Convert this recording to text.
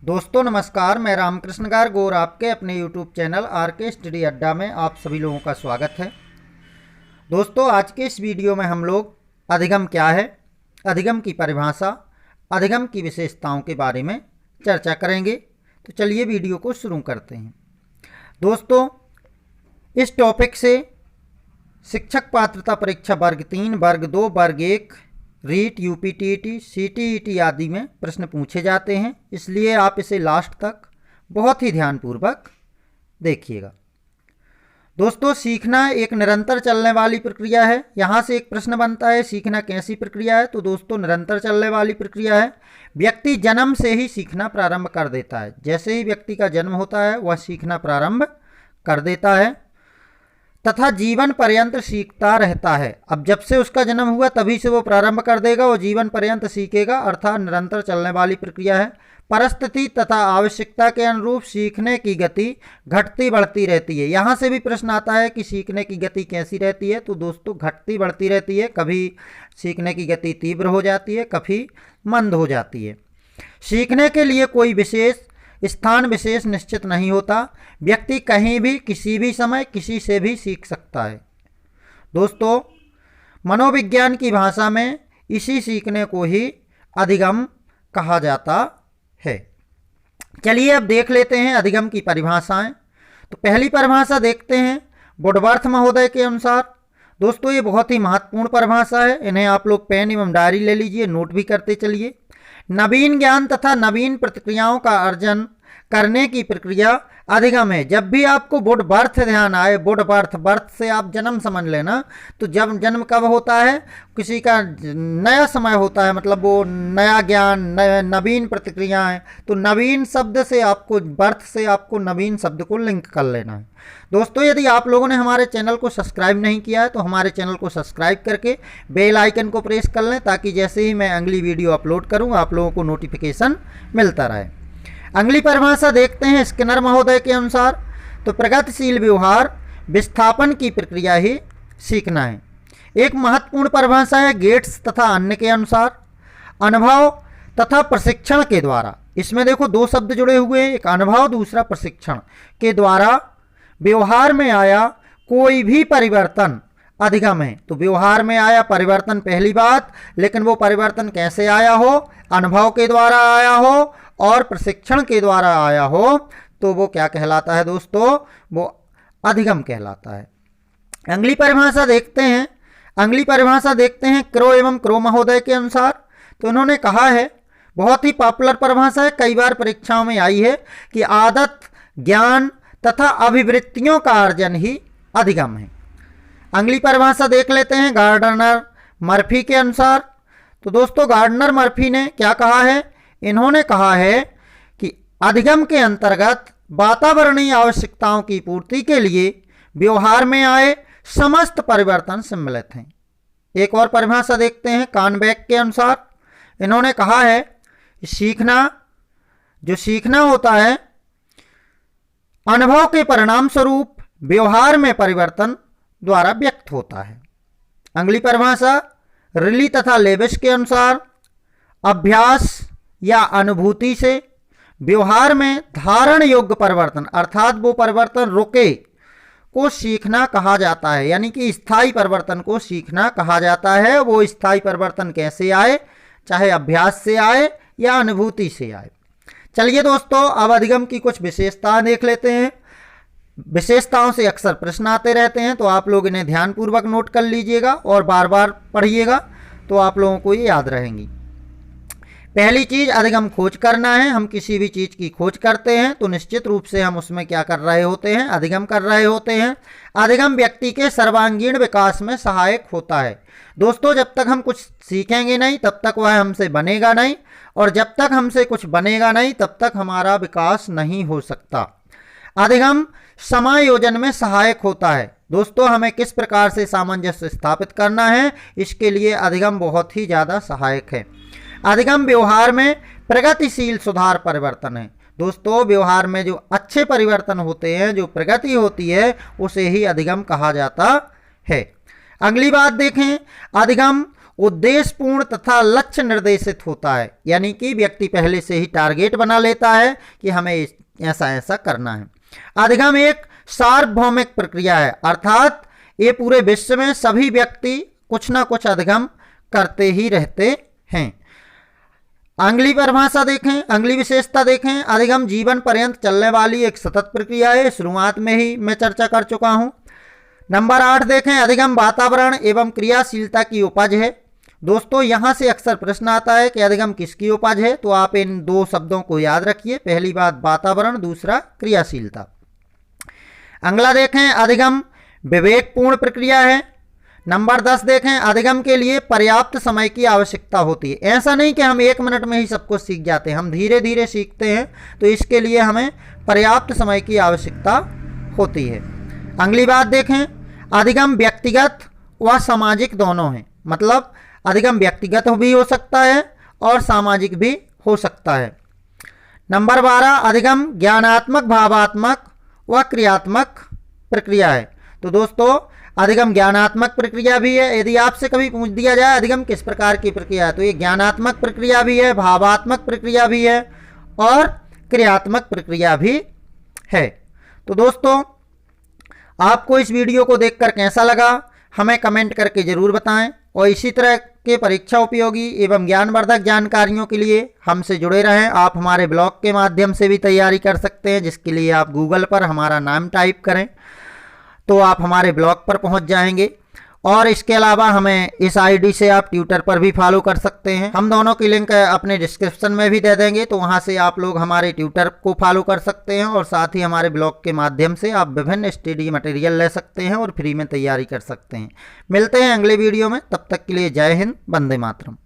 दोस्तों नमस्कार, मैं रामकृष्ण गार्ग और आपके अपने YouTube चैनल आरके स्टडी अड्डा में आप सभी लोगों का स्वागत है। दोस्तों आज के इस वीडियो में हम लोग अधिगम क्या है, अधिगम की परिभाषा, अधिगम की विशेषताओं के बारे में चर्चा करेंगे। तो चलिए वीडियो को शुरू करते हैं। दोस्तों इस टॉपिक से शिक्षक पात्रता परीक्षा वर्ग 3, वर्ग 2, वर्ग 1, रीट, यूपीटीईटी, सीटीईटी आदि में प्रश्न पूछे जाते हैं, इसलिए आप इसे लास्ट तक बहुत ही ध्यानपूर्वक देखिएगा। दोस्तों सीखना एक निरंतर चलने वाली प्रक्रिया है। यहाँ से एक प्रश्न बनता है, सीखना कैसी प्रक्रिया है? तो दोस्तों निरंतर चलने वाली प्रक्रिया है। व्यक्ति जन्म से ही सीखना प्रारंभ कर देता है। जैसे ही व्यक्ति का जन्म होता है वह सीखना प्रारंभ कर देता है तथा जीवन पर्यंत सीखता रहता है। अब जब से उसका जन्म हुआ तभी से वो प्रारंभ कर देगा, वो जीवन पर्यंत सीखेगा, अर्थात निरंतर चलने वाली प्रक्रिया है। परिस्थिति तथा आवश्यकता के अनुरूप सीखने की गति घटती बढ़ती रहती है। यहाँ से भी प्रश्न आता है कि सीखने की गति कैसी रहती है? तो दोस्तों घटती बढ़ती रहती है। कभी सीखने की गति तीव्र हो जाती है, कभी मंद हो जाती है। सीखने के लिए कोई विशेष स्थान विशेष निश्चित नहीं होता। व्यक्ति कहीं भी किसी भी समय किसी से भी सीख सकता है। दोस्तों मनोविज्ञान की भाषा में इसी सीखने को ही अधिगम कहा जाता है। चलिए अब देख लेते हैं अधिगम की परिभाषाएं। तो पहली परिभाषा देखते हैं वुडवर्थ महोदय के अनुसार। दोस्तों ये बहुत ही महत्वपूर्ण परिभाषा है, इन्हें आप लोग पेन एवं डायरी ले लीजिए, नोट भी करते चलिए। नवीन ज्ञान तथा नवीन प्रतिक्रियाओं का अर्जन करने की प्रक्रिया अधिगम है। जब भी आपको वुड बर्थ ध्यान आए, वुड बर्थ, बर्थ से आप जन्म समझ लेना, तो जब जन्म कब होता है? किसी का नया समय होता है, मतलब वो नया ज्ञान, नवीन प्रतिक्रियाएं। तो नवीन शब्द से आपको, बर्थ से आपको नवीन शब्द को लिंक कर लेना है। दोस्तों यदि आप लोगों ने हमारे चैनल को सब्सक्राइब नहीं किया है तो हमारे चैनल को सब्सक्राइब करके बेल आइकन को प्रेस कर लें, ताकि जैसे ही मैं अगली वीडियो अपलोड करूँ आप लोगों को नोटिफिकेशन मिलता रहे। अगली परिभाषा देखते हैं स्किनर महोदय के अनुसार। तो प्रगतिशील व्यवहार विस्थापन की प्रक्रिया ही सीखना है। एक महत्वपूर्ण परिभाषा है गेट्स तथा अन्य के अनुसार अनुभव तथा प्रशिक्षण के द्वारा। इसमें देखो दो शब्द जुड़े हुए हैं, एक अनुभव, दूसरा प्रशिक्षण के द्वारा व्यवहार में आया कोई भी परिवर्तन अधिगम है। तो व्यवहार में आया परिवर्तन पहली बात, लेकिन वो परिवर्तन कैसे आया हो? अनुभव के द्वारा आया हो और प्रशिक्षण के द्वारा आया हो, तो वो क्या कहलाता है दोस्तों? वो अधिगम कहलाता है। अगली परिभाषा देखते हैं, अगली परिभाषा देखते हैं क्रो एवं क्रो महोदय के अनुसार। तो उन्होंने कहा है, बहुत ही पॉपुलर परिभाषा है, कई बार परीक्षाओं में आई है, कि आदत, ज्ञान तथा अभिवृत्तियों का अर्जन ही अधिगम है। अगली परिभाषा देख लेते हैं गार्डनर मर्फी के अनुसार। तो दोस्तों गार्डनर मर्फी ने क्या कहा है? इन्होंने कहा है कि अधिगम के अंतर्गत वातावरणीय आवश्यकताओं की पूर्ति के लिए व्यवहार में आए समस्त परिवर्तन सम्मिलित हैं। एक और परिभाषा देखते हैं कानबेक के अनुसार। इन्होंने कहा है सीखना, जो सीखना होता है अनुभव के परिणाम स्वरूप व्यवहार में परिवर्तन द्वारा व्यक्त होता है। अगली परिभाषा रिली तथा लेविस के अनुसार अभ्यास या अनुभूति से व्यवहार में धारण योग्य परिवर्तन, अर्थात वो परिवर्तन रुके, को सीखना कहा जाता है। यानी कि स्थायी परिवर्तन को सीखना कहा जाता है। वो स्थायी परिवर्तन कैसे आए? चाहे अभ्यास से आए या अनुभूति से आए। चलिए दोस्तों अब अधिगम की कुछ विशेषताएं देख लेते हैं। विशेषताओं से अक्सर प्रश्न आते रहते हैं, तो आप लोग इन्हें ध्यानपूर्वक नोट कर लीजिएगा और बार बार पढ़िएगा, तो आप लोगों को ये याद रहेंगी। पहली चीज अधिगम खोज करना है। हम किसी भी चीज की खोज करते हैं तो निश्चित रूप से हम उसमें क्या कर रहे होते हैं? अधिगम कर रहे होते हैं। अधिगम व्यक्ति के सर्वांगीण विकास में सहायक होता है। दोस्तों जब तक हम कुछ सीखेंगे नहीं तब तक वह हमसे बनेगा नहीं, और जब तक हमसे कुछ बनेगा नहीं तब तक हमारा विकास नहीं हो सकता। अधिगम समायोजन में सहायक होता है। दोस्तों हमें किस प्रकार से सामंजस्य स्थापित करना है, इसके लिए अधिगम बहुत ही ज़्यादा सहायक है। अधिगम व्यवहार में प्रगतिशील सुधार परिवर्तन है। दोस्तों व्यवहार में जो अच्छे परिवर्तन होते हैं, जो प्रगति होती है, उसे ही अधिगम कहा जाता है। अगली बात देखें, अधिगम उद्देश्यपूर्ण तथा लक्ष्य निर्देशित होता है, यानी कि व्यक्ति पहले से ही टारगेट बना लेता है कि हमें ऐसा ऐसा करना है। अधिगम एक सार्वभौमिक प्रक्रिया है, अर्थात ये पूरे विश्व में सभी व्यक्ति कुछ ना कुछ अधिगम करते ही रहते हैं। अगली परिभाषा देखें, अगली विशेषता देखें, अधिगम जीवन पर्यंत चलने वाली एक सतत प्रक्रिया है। शुरुआत में ही मैं चर्चा कर चुका हूं। नंबर 8 देखें, अधिगम वातावरण एवं क्रियाशीलता की उपज है। दोस्तों यहां से अक्सर प्रश्न आता है कि अधिगम किसकी उपज है, तो आप इन दो शब्दों को याद रखिए, पहली बात वातावरण, दूसरा क्रियाशीलता। अगला देखें, अधिगम विवेकपूर्ण प्रक्रिया है। नंबर 10 देखें, अधिगम के लिए पर्याप्त समय की आवश्यकता होती है। ऐसा नहीं कि हम 1 मिनट में ही सब कुछ सीख जाते हैं, हम धीरे धीरे सीखते हैं, तो इसके लिए हमें पर्याप्त समय की आवश्यकता होती है। अगली बात देखें, अधिगम व्यक्तिगत व सामाजिक दोनों हैं, मतलब अधिगम व्यक्तिगत भी हो सकता है और सामाजिक भी हो सकता है। नंबर 12, अधिगम ज्ञानात्मक, भावात्मक व क्रियात्मक प्रक्रिया है। तो दोस्तों अधिगम ज्ञानात्मक प्रक्रिया भी है। यदि आपसे कभी पूछ दिया जाए अधिगम किस प्रकार की प्रक्रिया है, तो ये ज्ञानात्मक प्रक्रिया भी है, भावात्मक प्रक्रिया भी है और क्रियात्मक प्रक्रिया भी है। तो दोस्तों आपको इस वीडियो को देखकर कैसा लगा हमें कमेंट करके ज़रूर बताएं, और इसी तरह के परीक्षा उपयोगी एवं ज्ञानवर्धक जानकारियों के लिए हमसे जुड़े रहें। आप हमारे ब्लॉग के माध्यम से भी तैयारी कर सकते हैं, जिसके लिए आप गूगल पर हमारा नाम टाइप करें तो आप हमारे ब्लॉग पर पहुंच जाएंगे। और इसके अलावा हमें इस आईडी से आप ट्विटर पर भी फॉलो कर सकते हैं। हम दोनों की लिंक अपने डिस्क्रिप्शन में भी दे देंगे, तो वहां से आप लोग हमारे ट्विटर को फॉलो कर सकते हैं और साथ ही हमारे ब्लॉग के माध्यम से आप विभिन्न स्टडी मटेरियल ले सकते हैं और फ्री में तैयारी कर सकते हैं। मिलते हैं अगले वीडियो में, तब तक के लिए जय हिंद, वंदे मातरम।